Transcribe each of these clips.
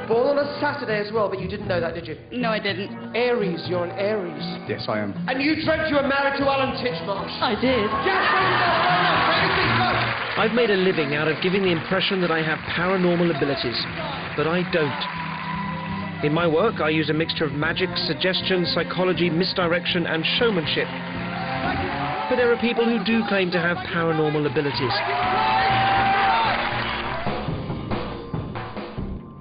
born on a Saturday as well, but you didn't know that, did you? No, I didn't. Aries, you're an Aries. Yes, I am. And you dreamt you were married to Alan Titchmarsh. I did. I've made a living out of giving the impression that I have paranormal abilities, but I don't. In my work, I use a mixture of magic, suggestion, psychology, misdirection, and showmanship. But there are people who do claim to have paranormal abilities.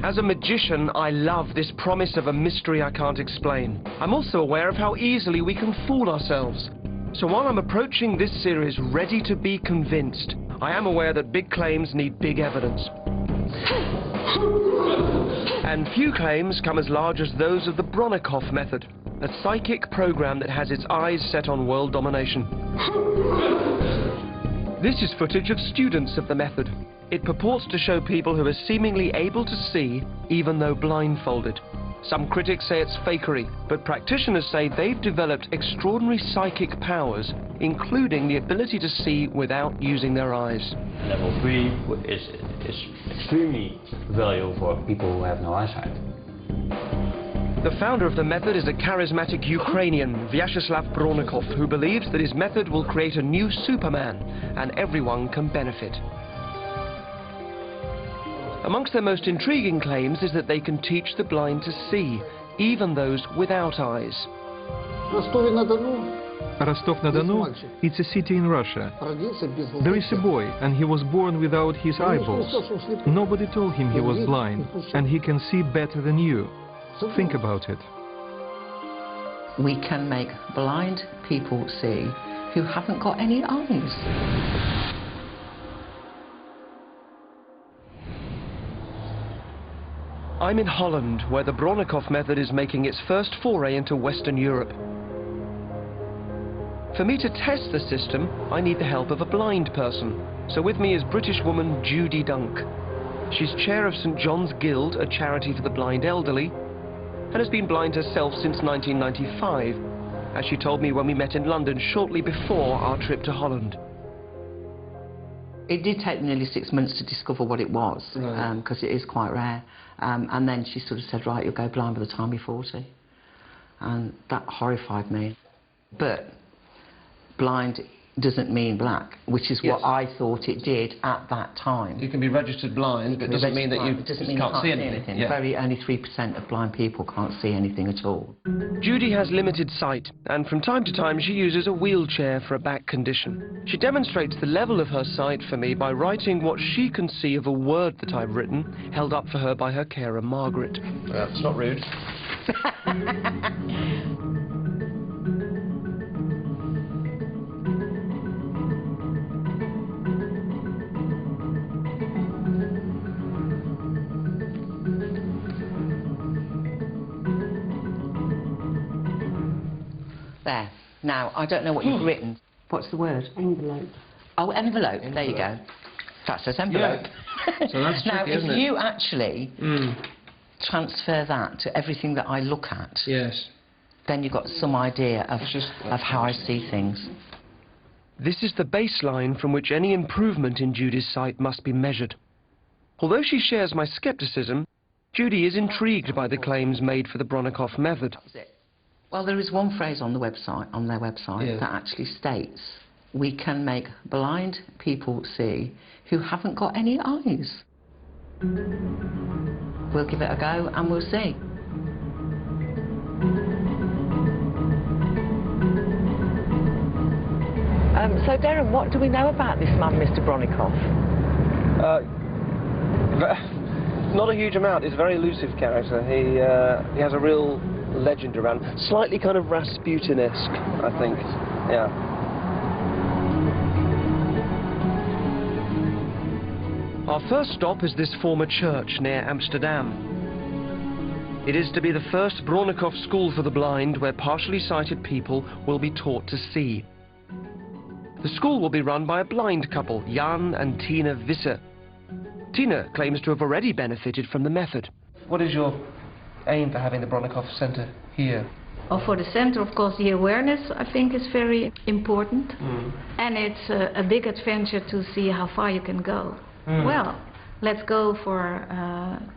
As a magician, I love this promise of a mystery I can't explain. I'm also aware of how easily we can fool ourselves. So while I'm approaching this series ready to be convinced, I am aware that big claims need big evidence. And few claims come as large as those of the Bronnikov method, a psychic program that has its eyes set on world domination. This is footage of students of the method. It purports to show people who are seemingly able to see, even though blindfolded. Some critics say it's fakery, but practitioners say they've developed extraordinary psychic powers, including the ability to see without using their eyes. Level 3 is extremely valuable for people who have no eyesight. The founder of the method is a charismatic Ukrainian, Vyacheslav Bronnikov, who believes that his method will create a new Superman, and everyone can benefit. Amongst their most intriguing claims is that they can teach the blind to see, even those without eyes. Rostov-na-Donu, it's a city in Russia. There is a boy, and he was born without his eyeballs. Nobody told him he was blind, and he can see better than you. Think about it. We can make blind people see who haven't got any eyes. I'm in Holland, where the Bronnikov method is making its first foray into Western Europe. For me to test the system, I need the help of a blind person. So with me is British woman Judy Dunk. She's chair of St John's Guild, a charity for the blind elderly, and has been blind herself since 1995, as she told me when we met in London shortly before our trip to Holland. It did take me nearly 6 months to discover what it was, because it is quite rare. And then she sort of said, right, you'll go blind by the time you're 40. And that horrified me. But blind doesn't mean black, which is what I thought it did at that time. You can be registered blind, but it doesn't mean that you can't see anything. Yeah. Only 3% of blind people can't see anything at all. Judy has limited sight, and from time to time she uses a wheelchair for a back condition. She demonstrates the level of her sight for me by writing what she can see of a word that I've written, held up for her by her carer, Margaret. It's not rude. There. Now, I don't know what you've written. What's the word? Envelope. Oh, envelope. There you go. That says envelope. Yeah. So that's now, tricky, if you actually transfer that to everything that I look at, then you've got some idea of how I see things. This is the baseline from which any improvement in Judy's sight must be measured. Although she shares my skepticism, Judy is intrigued by the claims made for the Bronnikov method. Well, there is one phrase on the website, their website, that actually states, we can make blind people see who haven't got any eyes. We'll give it a go and we'll see. So, Derren, what do we know about this man, Mr. Bronnikov? Not a huge amount. He's a very elusive character. He has a real legend around. Slightly kind of Rasputin-esque, I think. Yeah. Our first stop is this former church near Amsterdam. It is to be the first Bronnikov school for the blind where partially sighted people will be taught to see. The school will be run by a blind couple, Jan and Tina Visser. Tina claims to have already benefited from the method. What is your aim for having the Bronnikov Center here? Well, for the center, of course, the awareness, I think, is very important. And it's a big adventure to see how far you can go. Well, let's go for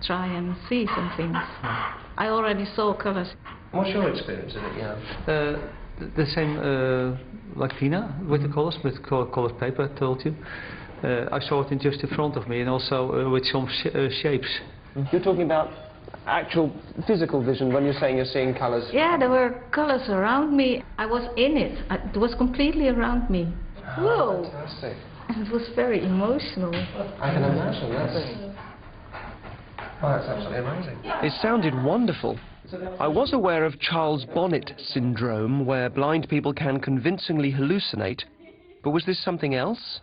try and see some things. I already saw colors. What's your experience of it, Jan? The same like Tina, with the colors, with colored paper, I told you. I saw it in just in front of me, and also with some shapes. You're talking about actual physical vision when you're saying you're seeing colours? Yeah, there were colors around me. I was in it. It was completely around me. Whoa! Fantastic. And it was very emotional. I can imagine, that's absolutely amazing. It sounded wonderful. I was aware of Charles Bonnet syndrome, where blind people can convincingly hallucinate, but was this something else?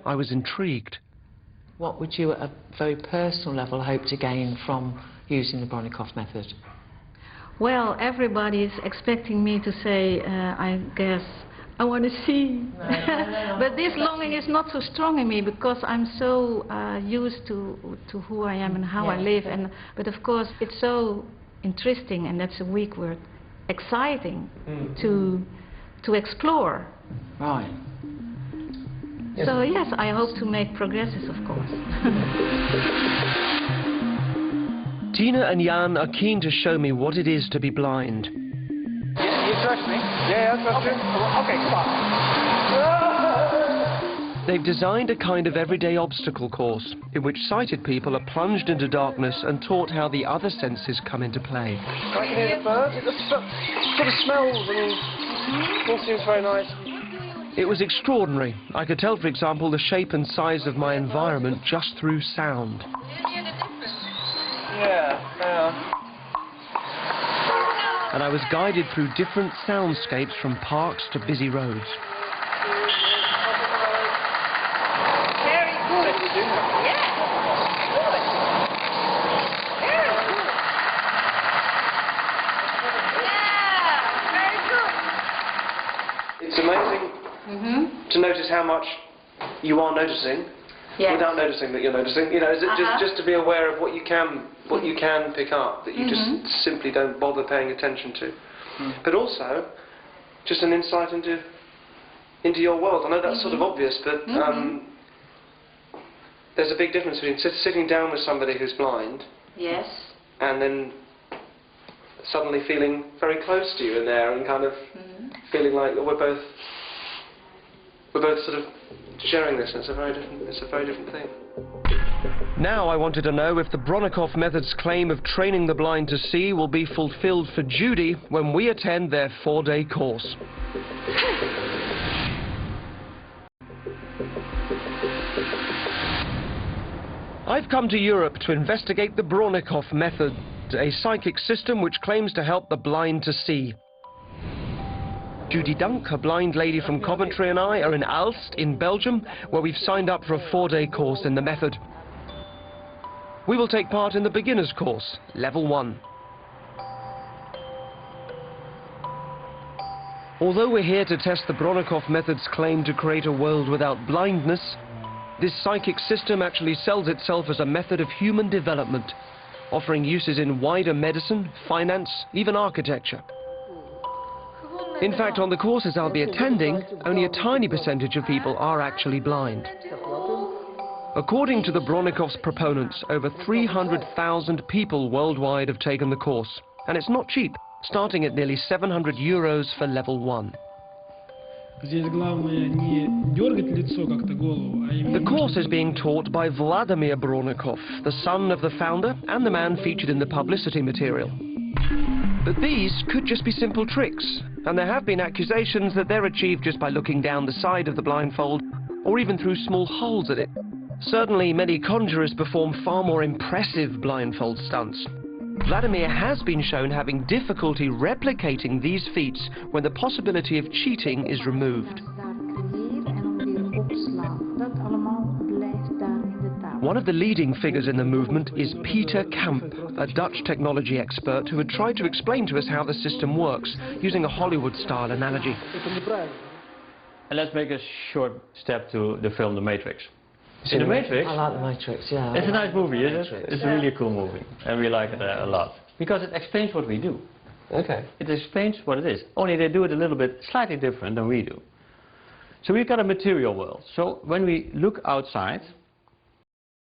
I was intrigued. What would you, at a very personal level, hope to gain from using the Bronnikov method? Well, everybody's expecting me to say, I guess, I want to see. But this longing is not so strong in me because I'm so used to who I am and how I live. But of course, it's so interesting, and that's a weak word, exciting to explore. Right. So yes, I hope to make progresses, of course. Tina and Jan are keen to show me what it is to be blind. You trust me? Yeah, I trust you. Okay, come on. They've designed a kind of everyday obstacle course in which sighted people are plunged into darkness and taught how the other senses come into play. I can hear the birds. It sort of smells and it all seems very nice. It was extraordinary. I could tell, for example, the shape and size of my environment just through sound. Yeah. And I was guided through different soundscapes from parks to busy roads. Very good. Yeah. Good. Very good. Yeah, very good. It's amazing to notice how much you are noticing without noticing that you're noticing. You know, is it just to be aware of what you can pick up that you just simply don't bother paying attention to. But also, just an insight into your world. I know that's sort of obvious, but there's a big difference between sitting down with somebody who's blind. Yes. And then suddenly feeling very close to you in there and kind of feeling like we're both sort of sharing this. It's a very different thing. Now I wanted to know if the Bronnikov method's claim of training the blind to see will be fulfilled for Judy when we attend their 4-day course. I've come to Europe to investigate the Bronnikov method, a psychic system which claims to help the blind to see. Judy Dunk, a blind lady from Coventry, and I are in Aalst in Belgium, where we've signed up for a 4-day course in the method. We will take part in the beginner's course, level 1. Although we're here to test the Bronnikov method's claim to create a world without blindness, this psychic system actually sells itself as a method of human development, offering uses in wider medicine, finance, even architecture. In fact, on the courses I'll be attending, only a tiny percentage of people are actually blind. According to the Bronnikov's proponents, over 300,000 people worldwide have taken the course, and it's not cheap, starting at nearly €700 for level 1. The course is being taught by Vladimir Bronnikov, the son of the founder and the man featured in the publicity material. But these could just be simple tricks, and there have been accusations that they're achieved just by looking down the side of the blindfold, or even through small holes in it. Certainly, many conjurers perform far more impressive blindfold stunts. Vladimir has been shown having difficulty replicating these feats when the possibility of cheating is removed. One of the leading figures in the movement is Peter Kamp, a Dutch technology expert who had tried to explain to us how the system works, using a Hollywood-style analogy. And let's make a short step to the film The Matrix. In The Matrix? I like The Matrix, yeah. It's a nice movie, isn't it? It's a really cool movie, and we like it a lot. Because it explains what we do. Okay. It explains what it is. Only they do it a little bit slightly different than we do. So we've got a material world. So when we look outside,